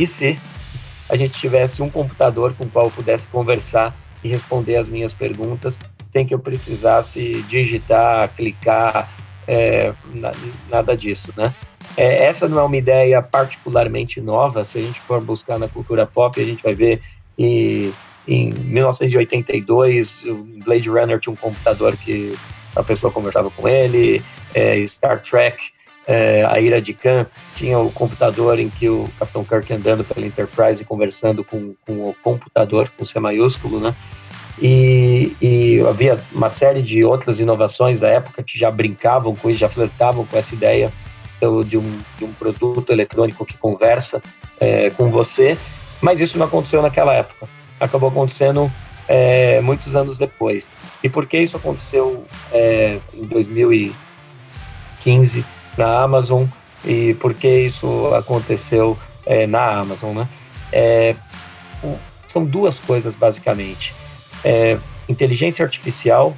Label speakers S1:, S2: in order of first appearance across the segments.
S1: E se a gente tivesse um computador com o qual eu pudesse conversar e responder as minhas perguntas sem que eu precisasse digitar, clicar, nada disso, né? Essa não é uma ideia particularmente nova. Se a gente for buscar na cultura pop, a gente vai ver em 1982, o Blade Runner tinha um computador que a pessoa conversava com ele, Star Trek, a Ira de Khan tinha o computador em que o Capitão Kirk andando pela Enterprise e conversando com o computador, com C maiúsculo, né? E havia uma série de outras inovações da época que já brincavam com isso, já flertavam com essa ideia de um produto eletrônico que conversa com você, mas isso não aconteceu naquela época. Acabou acontecendo muitos anos depois. E por que isso aconteceu em 2015 na Amazon e por que isso aconteceu na Amazon, né? São duas coisas, basicamente. Inteligência artificial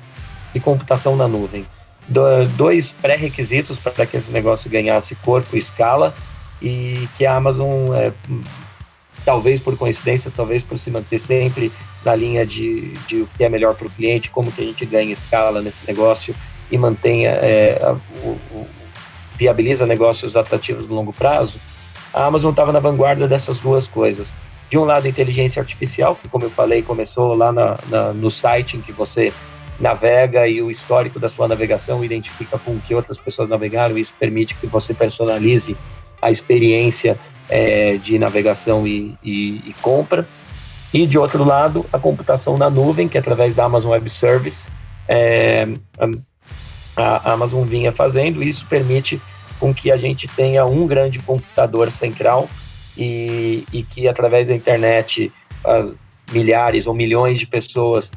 S1: e computação na nuvem. Dois pré-requisitos para que esse negócio ganhasse corpo e escala, e que a Amazon, talvez por coincidência, talvez por se manter sempre na linha de o que é melhor para o cliente, como que a gente ganha escala nesse negócio e mantenha, viabiliza negócios atrativos no longo prazo. A Amazon estava na vanguarda dessas duas coisas. De um lado, a inteligência artificial, que, como eu falei, começou lá no site em que você navega e o histórico da sua navegação identifica com que outras pessoas navegaram, e isso permite que você personalize a experiência de navegação e compra. E, de outro lado, a computação na nuvem, que através da Amazon Web Service, a Amazon vinha fazendo, e isso permite com que a gente tenha um grande computador central e que, através da internet, milhares ou milhões de pessoas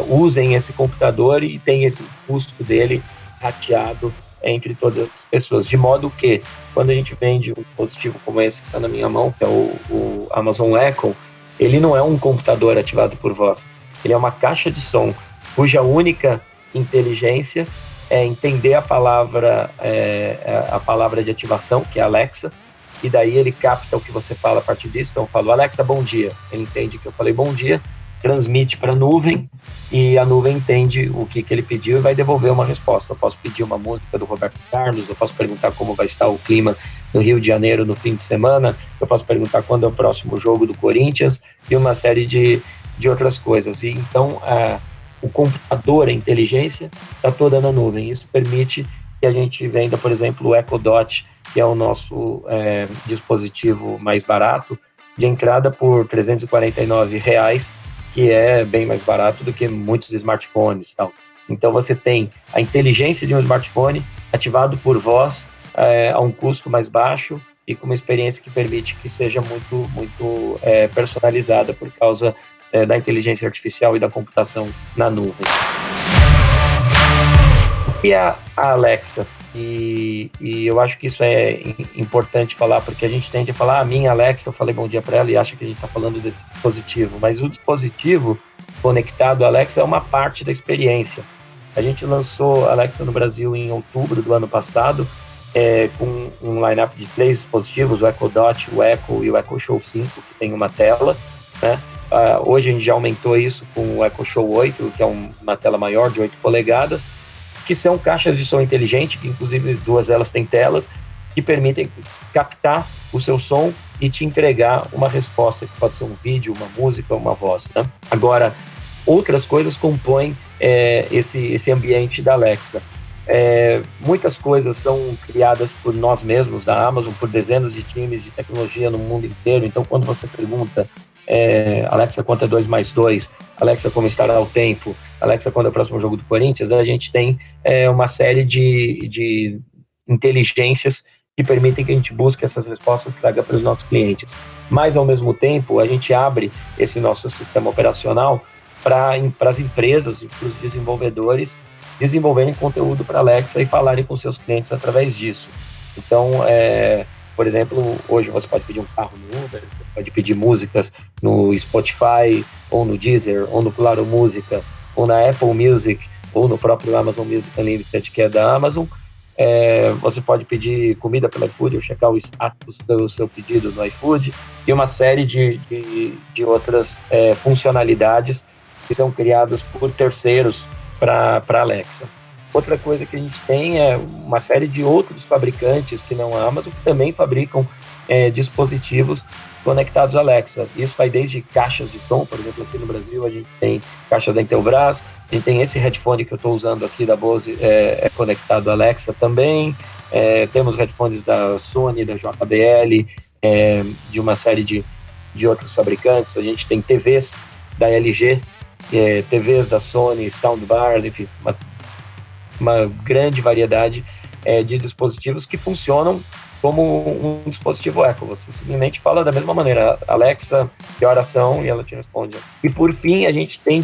S1: usem esse computador e tem esse custo dele rateado entre todas as pessoas, de modo que, quando a gente vende um dispositivo como esse que está na minha mão, que é o Amazon Echo, ele não é um computador ativado por voz, ele é uma caixa de som cuja única inteligência é entender a palavra de ativação, que é Alexa, e daí ele capta o que você fala a partir disso. Então eu falo, Alexa, bom dia. Ele entende que eu falei bom dia, transmite para a nuvem, e a nuvem entende o que ele pediu e vai devolver uma resposta. Eu posso pedir uma música do Roberto Carlos, eu posso perguntar como vai estar o clima no Rio de Janeiro no fim de semana, eu posso perguntar quando é o próximo jogo do Corinthians e uma série de outras coisas. E então o computador, a inteligência, está toda na nuvem. Isso permite que a gente venda, por exemplo, o Echo Dot, que é o nosso dispositivo mais barato, de entrada por R$349, que é bem mais barato do que muitos smartphones. Tal. Então você tem a inteligência de um smartphone ativado por voz a um custo mais baixo e com uma experiência que permite que seja muito, muito personalizada por causa da inteligência artificial e da computação na nuvem. O que é a Alexa? E eu acho que isso é importante falar, porque a gente tende a falar, minha Alexa, eu falei bom dia para ela e acha que a gente está falando desse dispositivo, mas o dispositivo conectado à Alexa é uma parte da experiência. A gente lançou a Alexa no Brasil em outubro do ano passado, com um line-up de 3 dispositivos, o Echo Dot, o Echo e o Echo Show 5, que tem uma tela, né? Hoje a gente já aumentou isso com o Echo Show 8, que é uma tela maior de 8 polegadas, que são caixas de som inteligente, que inclusive 2 delas têm telas, que permitem captar o seu som e te entregar uma resposta, que pode ser um vídeo, uma música, uma voz, né? Agora, outras coisas compõem esse ambiente da Alexa. Muitas coisas são criadas por nós mesmos, da Amazon, por dezenas de times de tecnologia no mundo inteiro. Então, quando você pergunta, Alexa, quanto é 2 mais 2? Alexa, como estará o tempo? Alexa, quando é o próximo jogo do Corinthians? A gente tem uma série de inteligências que permitem que a gente busque essas respostas, traga para os nossos clientes. Mas, ao mesmo tempo, a gente abre esse nosso sistema operacional para as empresas e para os desenvolvedores desenvolverem conteúdo para Alexa e falarem com seus clientes através disso. Então, por exemplo, hoje você pode pedir um carro no Uber, você pode pedir músicas no Spotify, ou no Deezer, ou no Claro Música, ou na Apple Music, ou no próprio Amazon Music Unlimited, que é da Amazon, Você pode pedir comida pelo iFood ou checar o status do seu pedido no iFood, e uma série de outras funcionalidades que são criadas por terceiros para Alexa. Outra coisa que a gente tem é uma série de outros fabricantes que não a Amazon, que também fabricam dispositivos conectados à Alexa. Isso vai desde caixas de som, por exemplo, aqui no Brasil a gente tem caixa da Intelbras, a gente tem esse headphone que eu estou usando aqui da Bose, conectado à Alexa também. Temos headphones da Sony, da JBL, de uma série de outros fabricantes. A gente tem TVs da LG, TVs da Sony, soundbars, enfim, uma grande variedade de dispositivos que funcionam como um dispositivo Echo. Você simplesmente fala da mesma maneira, Alexa, que horas são, e ela te responde. E por fim, a gente tem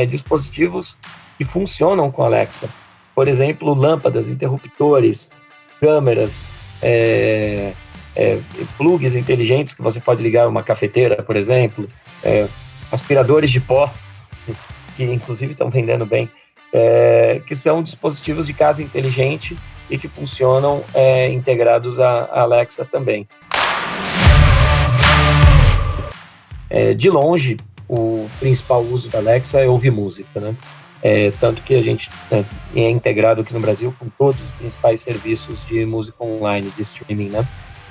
S1: dispositivos que funcionam com Alexa. Por exemplo, lâmpadas, interruptores, câmeras, plugs inteligentes que você pode ligar a uma cafeteira, por exemplo, aspiradores de pó, que inclusive estão vendendo bem, que são dispositivos de casa inteligente e que funcionam integrados à Alexa também. De longe, o principal uso da Alexa é ouvir música, né? Tanto que a gente é integrado aqui no Brasil com todos os principais serviços de música online, de streaming, né?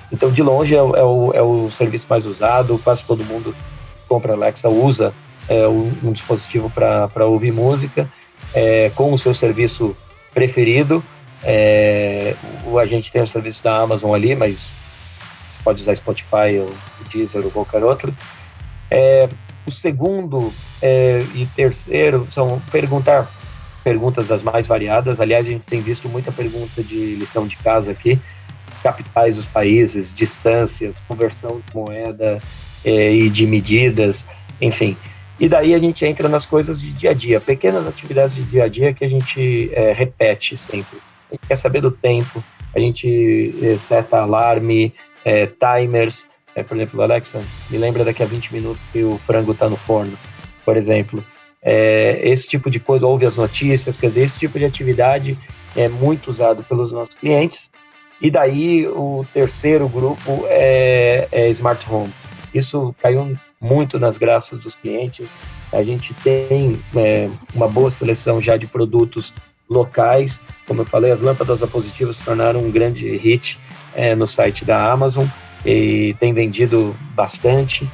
S1: Então, de longe, é o serviço mais usado, quase todo mundo que compra Alexa usa um dispositivo para ouvir música, com o seu serviço preferido. A gente tem o serviço da Amazon ali, mas você pode usar Spotify ou Deezer ou qualquer outro. O segundo e terceiro são perguntas das mais variadas. Aliás, a gente tem visto muita pergunta de lição de casa aqui, capitais dos países, distâncias, conversão de moeda e de medidas, enfim. E daí a gente entra nas coisas de dia a dia, pequenas atividades de dia a dia que a gente repete sempre. A gente quer saber do tempo, a gente seta alarme, timers, por exemplo, Alexa, me lembra daqui a 20 minutos que o frango está no forno, por exemplo. Esse tipo de coisa, ouve as notícias, quer dizer, esse tipo de atividade é muito usado pelos nossos clientes. E daí o terceiro grupo é Smart Home. Isso caiu muito nas graças dos clientes. A gente tem uma boa seleção já de produtos locais. Como eu falei, as lâmpadas apositivas se tornaram um grande hit no site da Amazon e tem vendido bastante.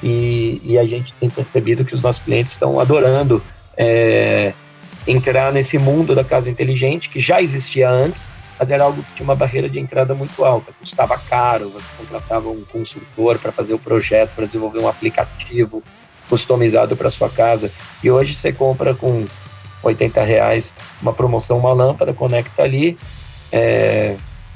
S1: E a gente tem percebido que os nossos clientes estão adorando entrar nesse mundo da casa inteligente, que já existia antes, mas era algo que tinha uma barreira de entrada muito alta, custava caro, você contratava um consultor para fazer o projeto, para desenvolver um aplicativo customizado para sua casa, e hoje você compra com R$80 uma promoção, uma lâmpada, conecta ali,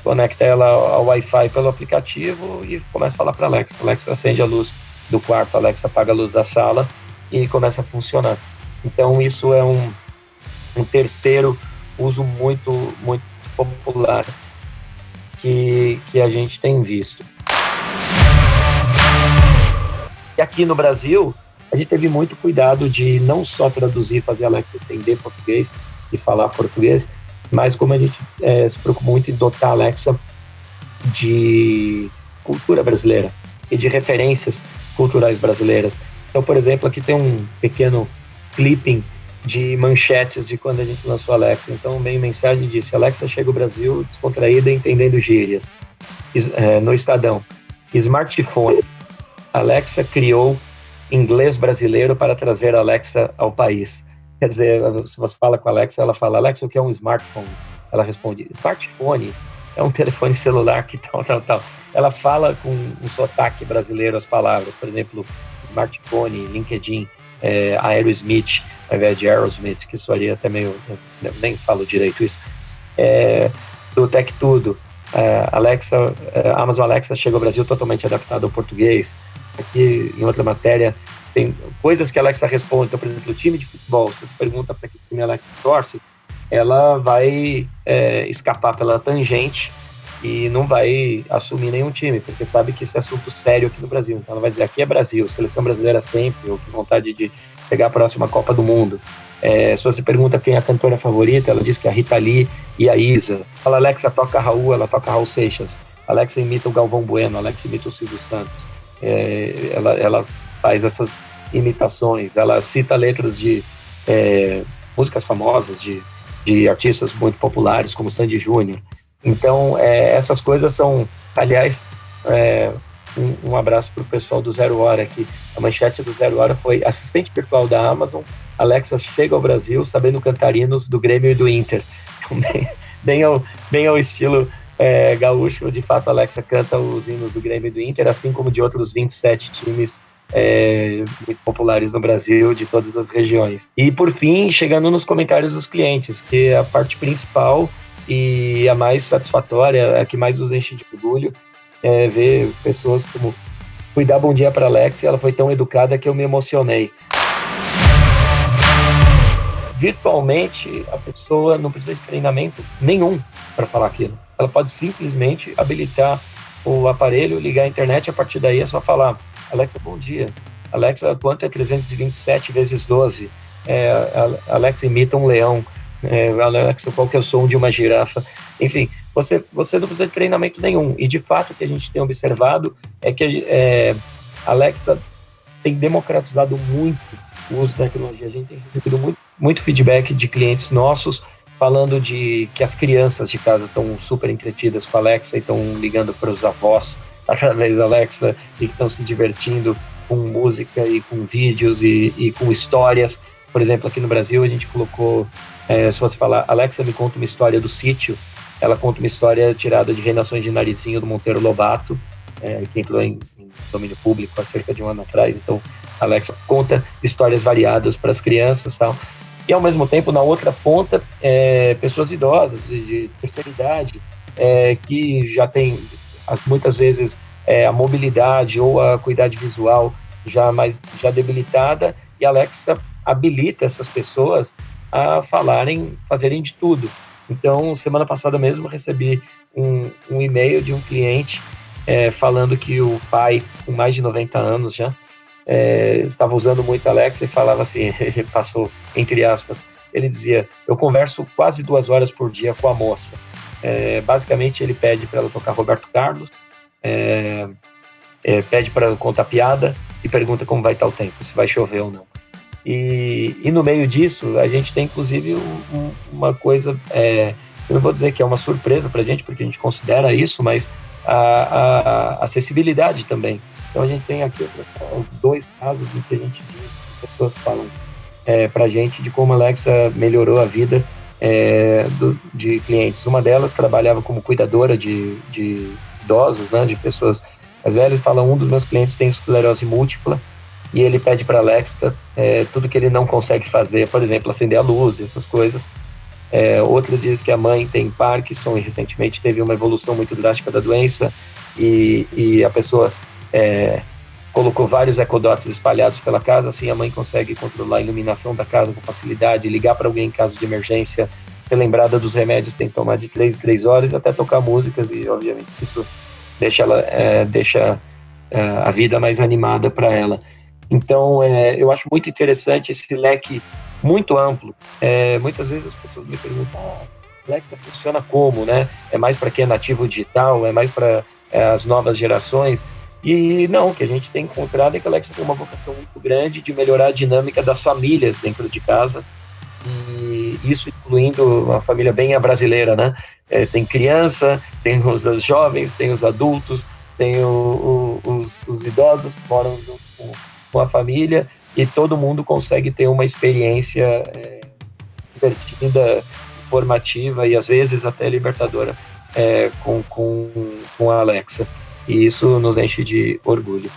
S1: conecta ela ao Wi-Fi pelo aplicativo e começa a falar para a Alexa. A Alexa acende a luz do quarto, a Alexa apaga a luz da sala e começa a funcionar. Então isso é um terceiro uso muito, muito popular que a gente tem visto. E aqui no Brasil, a gente teve muito cuidado de não só traduzir, fazer a Alexa entender português e falar português, mas como a gente se preocupa muito em dotar a Alexa de cultura brasileira e de referências culturais brasileiras. Então, por exemplo, aqui tem um pequeno clipping de manchetes de quando a gente lançou a Alexa. Então, meio mensagem disse: Alexa chega ao Brasil descontraída, entendendo gírias. No Estadão, smartphone, Alexa criou inglês brasileiro para trazer a Alexa ao país. Quer dizer, se você fala com a Alexa, ela fala: Alexa, o que é um smartphone? Ela responde: smartphone é um telefone celular que tal. Ela fala com um sotaque brasileiro as palavras. Por exemplo, smartphone, LinkedIn, Aerosmith, ao invés de Aerosmith, que soaria até meio... Eu nem falo direito isso. Do Tech Tudo, Amazon Alexa chega ao Brasil totalmente adaptado ao português. Aqui, em outra matéria, tem coisas que a Alexa responde. Então, por exemplo, o time de futebol, se você pergunta para que time a Alexa torce, ela vai escapar pela tangente e não vai assumir nenhum time, porque sabe que isso é assunto sério aqui no Brasil. Então ela vai dizer: aqui é Brasil, seleção brasileira sempre, ou que vontade de pegar a próxima Copa do Mundo. Se você pergunta quem é a cantora favorita, ela diz que é a Rita Lee e a Isa. Fala, Alexa toca Raul, ela toca Raul Seixas. Alexa imita o Galvão Bueno, Alexa imita o Silvio Santos. Ela faz essas imitações, ela cita letras de músicas famosas, de artistas muito populares, como Sandy Júnior. Então, essas coisas são, aliás, um abraço para o pessoal do Zero Hora, que a manchete do Zero Hora foi: assistente virtual da Amazon, Alexa chega ao Brasil sabendo cantar hinos do Grêmio e do Inter. Bem ao estilo gaúcho. De fato, a Alexa canta os hinos do Grêmio e do Inter, assim como de outros 27 times muito populares no Brasil, de todas as regiões. E, por fim, chegando nos comentários dos clientes, que é a parte principal e a mais satisfatória, a que mais nos enche de orgulho, ver pessoas como: fui dar bom dia para a Alexa e ela foi tão educada que eu me emocionei. Virtualmente, a pessoa não precisa de treinamento nenhum para falar aquilo. Ela pode simplesmente habilitar o aparelho, ligar a internet, a partir daí é só falar: Alexa, bom dia. Alexa, quanto é 327 vezes 12? Alexa, imita um leão. Alexa, qual que é o som de uma girafa? Enfim, você não precisa de treinamento nenhum. E, de fato, o que a gente tem observado é que Alexa tem democratizado muito o uso da tecnologia. A gente tem recebido muito feedback de clientes nossos falando de que as crianças de casa estão super entretidas com a Alexa e estão ligando para os avós através da Alexa e que estão se divertindo com música e com vídeos e com histórias. Por exemplo, aqui no Brasil a gente colocou, se você falar, Alexa, me conta uma história do sítio, ela conta uma história tirada de Reinações de Narizinho, do Monteiro Lobato, que entrou em domínio público há cerca de um ano atrás. Então, a Alexa conta histórias variadas para as crianças, tal. E, ao mesmo tempo, na outra ponta, pessoas idosas, de terceira idade, que já têm, muitas vezes, a mobilidade ou a acuidade visual já debilitada, e a Alexa habilita essas pessoas a fazerem de tudo. Então, semana passada mesmo, recebi um e-mail de um cliente falando que o pai, com mais de 90 anos já, estava usando muito a Alexa e falava assim, ele passou entre aspas, ele dizia: eu converso quase 2 horas por dia com a moça. Basicamente, ele pede para ela tocar Roberto Carlos, pede para ela contar piada e pergunta como vai estar o tempo, se vai chover ou não. E no meio disso, a gente tem, inclusive, uma coisa, eu não vou dizer que é uma surpresa para a gente, porque a gente considera isso, mas a acessibilidade também. Então, a gente tem aqui 2 casos em que a gente diz, que pessoas falam para a gente de como a Alexa melhorou a vida de clientes. Uma delas trabalhava como cuidadora de idosos, né, de pessoas mais velhas. Fala: um dos meus clientes tem esclerose múltipla e ele pede para a Alexa tudo que ele não consegue fazer, por exemplo, acender a luz, essas coisas. Outra diz que a mãe tem Parkinson e recentemente teve uma evolução muito drástica da doença e a pessoa colocou vários ecodots espalhados pela casa, assim a mãe consegue controlar a iluminação da casa com facilidade, ligar para alguém em caso de emergência, ser lembrada dos remédios, tem que tomar de 3 em 3 horas, até tocar músicas, e obviamente isso deixa a vida mais animada para ela. Então, eu acho muito interessante esse leque muito amplo. Muitas vezes as pessoas me perguntam: Alexa funciona como, né? É mais para quem é nativo digital? É mais para as novas gerações? E não, o que a gente tem encontrado é que a Alexa tem uma vocação muito grande de melhorar a dinâmica das famílias dentro de casa, e isso incluindo uma família bem brasileira, né? Tem criança, tem os jovens, tem os adultos, tem os idosos que moram junto com a família, e todo mundo consegue ter uma experiência divertida, informativa e às vezes até libertadora com a Alexa. E isso nos enche de orgulho.